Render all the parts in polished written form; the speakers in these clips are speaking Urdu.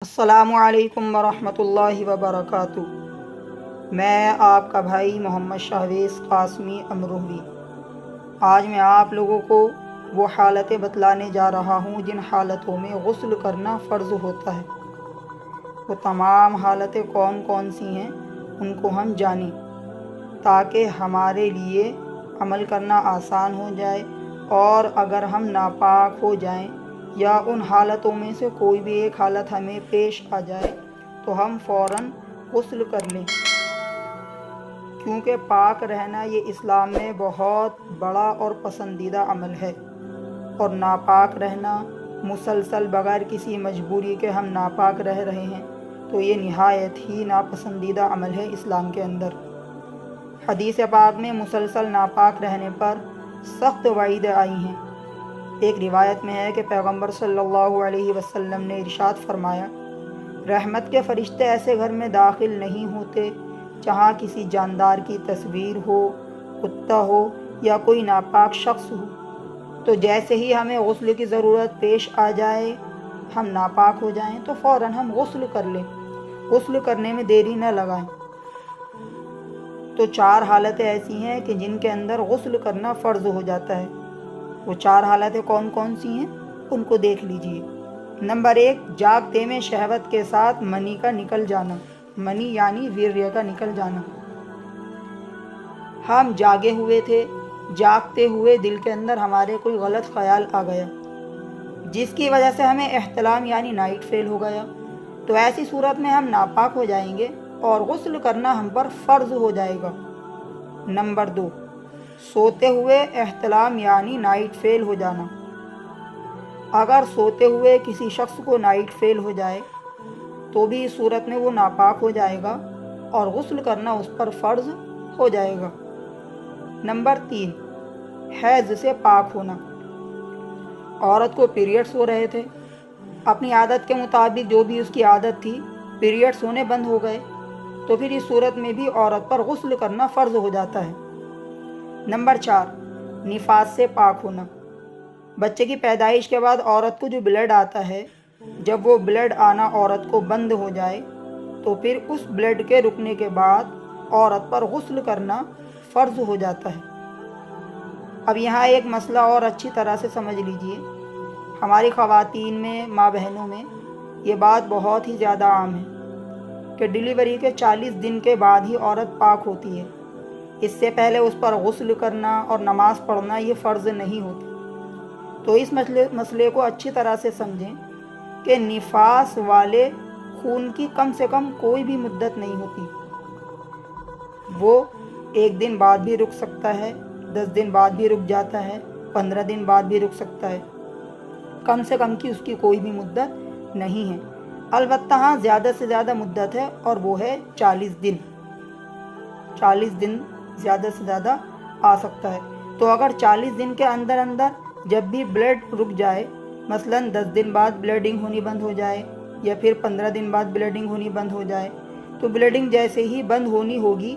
السلام علیکم ورحمۃ اللہ وبرکاتہ۔ میں آپ کا بھائی محمد شہویز قاسمی امروہوی آج میں آپ لوگوں کو وہ حالتیں بتلانے جا رہا ہوں جن حالتوں میں غسل کرنا فرض ہوتا ہے۔ وہ تمام حالتیں کون کون سی ہیں ان کو ہم جانیں تاکہ ہمارے لیے عمل کرنا آسان ہو جائے، اور اگر ہم ناپاک ہو جائیں یا ان حالتوں میں سے کوئی بھی ایک حالت ہمیں پیش آ جائے تو ہم فوراً غسل کر لیں، کیونکہ پاک رہنا یہ اسلام میں بہت بڑا اور پسندیدہ عمل ہے، اور ناپاک رہنا مسلسل بغیر کسی مجبوری کے ہم ناپاک رہ رہے ہیں تو یہ نہایت ہی ناپسندیدہ عمل ہے اسلام کے اندر۔ حدیث پاک میں مسلسل ناپاک رہنے پر سخت وعیدیں آئی ہیں۔ ایک روایت میں ہے کہ پیغمبر صلی اللہ علیہ وسلم نے ارشاد فرمایا، رحمت کے فرشتے ایسے گھر میں داخل نہیں ہوتے جہاں کسی جاندار کی تصویر ہو، کتا ہو یا کوئی ناپاک شخص ہو، تو جیسے ہی ہمیں غسل کی ضرورت پیش آ جائے، ہم ناپاک ہو جائیں تو فوراً ہم غسل کر لیں، غسل کرنے میں دیری نہ لگائیں۔ تو 4 حالتیں ایسی ہیں کہ جن کے اندر غسل کرنا فرض ہو جاتا ہے۔ وہ 4 حالتیں کون کون سی ہیں ان کو دیکھ لیجئے۔ نمبر 1، جاگتے میں شہوت کے ساتھ منی کا نکل جانا۔ منی یعنی ویریہ کا نکل جانا۔ ہم جاگے ہوئے تھے، جاگتے ہوئے دل کے اندر ہمارے کوئی غلط خیال آ گیا جس کی وجہ سے ہمیں احتلام یعنی نائٹ فیل ہو گیا، تو ایسی صورت میں ہم ناپاک ہو جائیں گے اور غسل کرنا ہم پر فرض ہو جائے گا۔ نمبر 2، سوتے ہوئے احتلام یعنی نائٹ فیل ہو جانا۔ اگر سوتے ہوئے کسی شخص کو نائٹ فیل ہو جائے تو بھی اس صورت میں وہ ناپاک ہو جائے گا اور غسل کرنا اس پر فرض ہو جائے گا۔ نمبر 3، حیض سے پاک ہونا۔ عورت کو پیریڈز ہو رہے تھے، اپنی عادت کے مطابق جو بھی اس کی عادت تھی، پیریڈز ہونے بند ہو گئے تو پھر اس صورت میں بھی عورت پر غسل کرنا فرض ہو جاتا ہے۔ نمبر 4، نفاس سے پاک ہونا۔ بچے کی پیدائش کے بعد عورت کو جو بلڈ آتا ہے، جب وہ بلڈ آنا عورت کو بند ہو جائے تو پھر اس بلڈ کے رکنے کے بعد عورت پر غسل کرنا فرض ہو جاتا ہے۔ اب یہاں ایک مسئلہ اور اچھی طرح سے سمجھ لیجئے۔ ہماری خواتین میں، ماں بہنوں میں یہ بات بہت ہی زیادہ عام ہے کہ ڈیلیوری کے 40 دن کے بعد ہی عورت پاک ہوتی ہے۔ اس سے پہلے اس پر غسل کرنا اور نماز پڑھنا یہ فرض نہیں ہوتا۔ تو اس مسئلے کو اچھی طرح سے سمجھیں کہ نفاس والے خون کی کم سے کم کوئی بھی مدت نہیں ہوتی۔ وہ 1 دن بعد بھی رک سکتا ہے، 10 دن بعد بھی رک جاتا ہے، 15 دن بعد بھی رک سکتا ہے، کم سے کم کی اس کی کوئی بھی مدت نہیں ہے۔ البتہ ہاں زیادہ سے زیادہ مدت ہے اور وہ ہے 40 دن۔ 40 دن زیادہ سے زیادہ آ سکتا ہے۔ تو اگر 40 دن کے اندر جب بھی بلڈ رک جائے، مثلا 10 دن بعد بلیڈنگ ہونی بند ہو جائے یا پھر 15 دن بعد بلیڈنگ ہونی بند ہو جائے، تو بلیڈنگ جیسے ہی بند ہونی ہوگی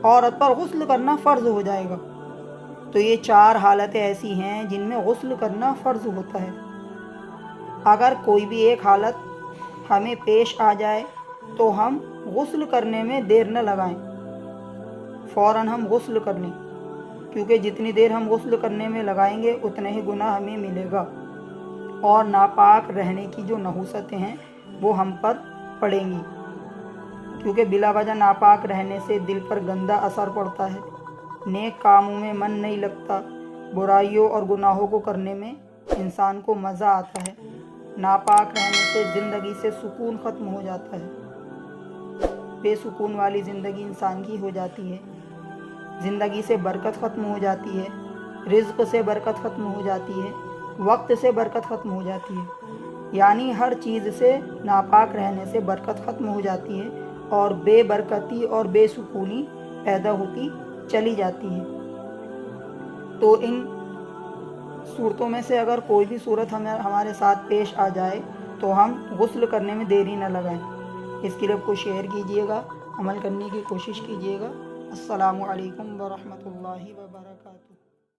عورت پر غسل کرنا فرض ہو جائے گا۔ تو یہ 4 حالتیں ایسی ہیں جن میں غسل کرنا فرض ہوتا ہے۔ اگر کوئی بھی ایک حالت ہمیں پیش آ جائے تو ہم غسل کرنے میں دیر نہ لگائیں، فوراً ہم غسل کر لیں، کیونکہ جتنی دیر ہم غسل کرنے میں لگائیں گے اتنے ہی گناہ ہمیں ملے گا، اور ناپاک رہنے کی جو نحوستیں ہیں وہ ہم پر پڑیں گی، کیونکہ بلا وجہ ناپاک رہنے سے دل پر گندا اثر پڑتا ہے، نیک کاموں میں من نہیں لگتا، برائیوں اور گناہوں کو کرنے میں انسان کو مزہ آتا ہے، ناپاک رہنے سے زندگی سے سکون ختم ہو جاتا ہے، بے سکون والی زندگی انسان کی ہو جاتی ہے، زندگی سے برکت ختم ہو جاتی ہے، رزق سے برکت ختم ہو جاتی ہے، وقت سے برکت ختم ہو جاتی ہے، یعنی ہر چیز سے ناپاک رہنے سے برکت ختم ہو جاتی ہے اور بے برکتی اور بے سکونی پیدا ہوتی چلی جاتی ہے۔ تو ان صورتوں میں سے اگر کوئی بھی صورت ہمارے ساتھ پیش آ جائے تو ہم غسل کرنے میں دیری نہ لگائیں۔ اس کلپ کو شیئر کیجئے گا، عمل کرنے کی کوشش کیجئے گا۔ السلام علیکم ورحمۃ اللہ وبرکاتہ۔